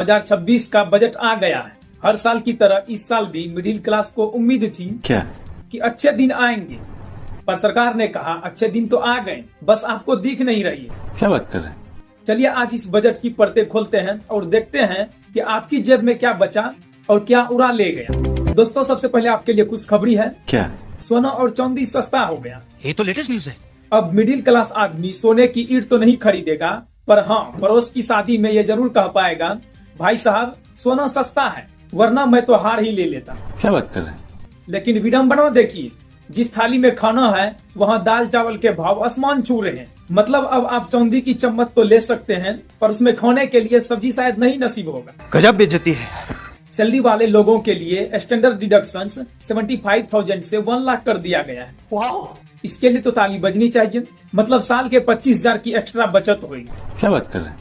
2026 का बजट आ गया है। हर साल की तरह इस साल भी मिडिल क्लास को उम्मीद थी क्या कि अच्छे दिन आएंगे, पर सरकार ने कहा अच्छे दिन तो आ गए, बस आपको दिख नहीं रही है। क्या बात कर रहे हैं? चलिए आज इस बजट की परतें खोलते हैं और देखते हैं कि आपकी जेब में क्या बचा और क्या उड़ा ले गया। दोस्तों सबसे पहले आपके लिए कुछ खबरी है। क्या? सोना और चांदी सस्ता हो गया। ये तो लेटेस्ट न्यूज है। अब मिडिल क्लास आदमी सोने की ईंट तो नहीं खरीदेगा, पर हाँ पड़ोस की शादी में ये जरूर कह पाएगा, भाई साहब सोना सस्ता है, वरना मैं तो हार ही ले लेता। क्या बात कर रहे हैं? लेकिन विडम्बना देखिए, जिस थाली में खाना है वहाँ दाल चावल के भाव आसमान छू रहे हैं। मतलब अब आप चांदी की चम्मच तो ले सकते हैं, पर उसमें खाने के लिए सब्जी शायद नहीं नसीब होगा। गजब बेइज्जती है। सैलरी वाले लोगों के लिए स्टैंडर्ड डिडक्शन 75,000 से 1 लाख कर दिया गया है। वाओ! इसके लिए तो ताली बजनी चाहिए। मतलब साल के 25,000 की एक्स्ट्रा बचत होगी। क्या बात कर रहे हैं?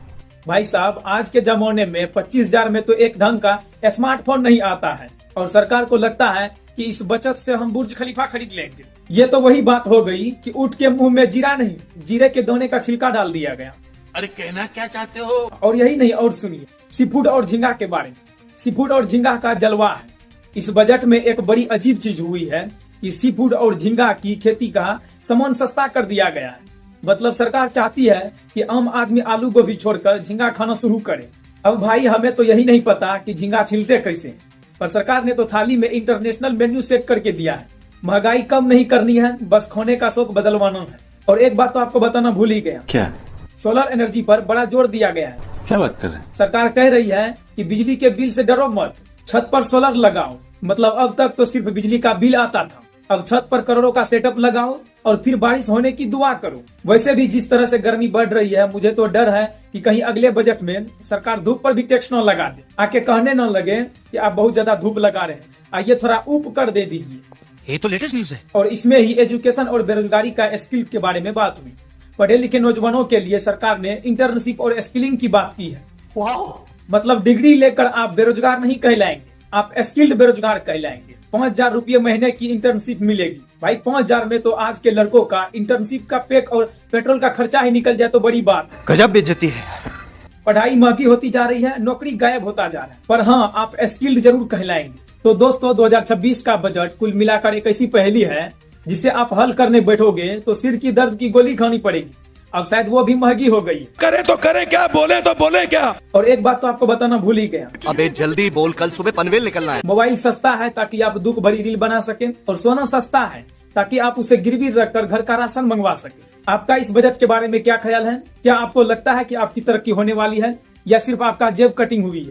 भाई साहब आज के जमाने में 25,000 में तो एक ढंग का स्मार्टफोन नहीं आता है, और सरकार को लगता है कि इस बचत से हम बुर्ज खलीफा खरीद लेंगे। ये तो वही बात हो गई कि ऊँट के मुंह में जीरा नहीं, जीरे के दोने का छिलका डाल दिया गया। अरे कहना क्या चाहते हो? और यही नहीं, और सुनिए सी फूड और झींगा के बारे में। सी फूड और झींगा का जलवा है। इस बजट में एक बड़ी अजीब चीज हुई है कि सी फूड और झींगा की खेती का सामान सस्ता कर दिया गया है। मतलब सरकार चाहती है कि आम आदमी आलू गोभी छोड़कर झींगा खाना शुरू करे। अब भाई हमें तो यही नहीं पता कि झींगा छिलते कैसे, पर सरकार ने तो थाली में इंटरनेशनल मेन्यू सेट करके दिया है। महंगाई कम नहीं करनी है, बस खाने का शौक बदलवाना है। और एक बात तो आपको बताना भूल ही गया, क्या? सोलर एनर्जी पर बड़ा जोर दिया गया है। क्या बात कर रहे हैं? सरकार कह रही है कि बिजली के बिल से डरो मत, छत पर सोलर लगाओ। मतलब अब तक तो सिर्फ बिजली का बिल आता था, अब छत पर करोड़ों का सेटअप लगाओ और फिर बारिश होने की दुआ करो। वैसे भी जिस तरह से गर्मी बढ़ रही है, मुझे तो डर है कि कहीं अगले बजट में सरकार धूप पर भी टैक्स न लगा दे, आके कहने न लगे कि आप बहुत ज्यादा धूप लगा रहे हैं, आइए थोड़ा ऊप कर दे दीजिए। ये तो लेटेस्ट न्यूज है। और इसमें ही एजुकेशन और बेरोजगारी का स्किल के बारे में बात हुई। पढ़े लिखे नौजवानों के लिए सरकार ने इंटर्नशिप और स्किलिंग की बात की है। वाओ! मतलब डिग्री लेकर आप बेरोजगार नहीं कहलाएंगे, आप स्किल्ड बेरोजगार कहलाएंगे। 5,000 रुपये महीने की इंटर्नशिप मिलेगी। भाई 5,000 में तो आज के लड़कों का इंटर्नशिप का पैक और पेट्रोल का खर्चा ही निकल जाए तो बड़ी बात है। गजब बेइज्जती है। पढ़ाई महंगी होती जा रही है, नौकरी गायब होता जा रहा है, पर हाँ आप स्किल्ड जरूर कहलाएंगे। तो दोस्तों 2026 का बजट कुल मिलाकर एक ऐसी पहेली है जिसे आप हल करने बैठोगे तो सिर की दर्द की गोली खानी पड़ेगी। अब शायद वो भी महंगी हो गई। करे तो करे क्या, बोले तो बोले क्या। और एक बात तो आपको बताना भूल ही गया, अबे जल्दी बोल, कल सुबह पनवेल निकलना है। मोबाइल सस्ता है ताकि आप दुख भरी रील बना सकें, और सोना सस्ता है ताकि आप उसे गिरवी रखकर घर का राशन मंगवा सकें। आपका इस बजट के बारे में क्या ख्याल है? क्या आपको लगता है कि आपकी तरक्की होने वाली है, या सिर्फ आपका जेब कटिंग हुई है?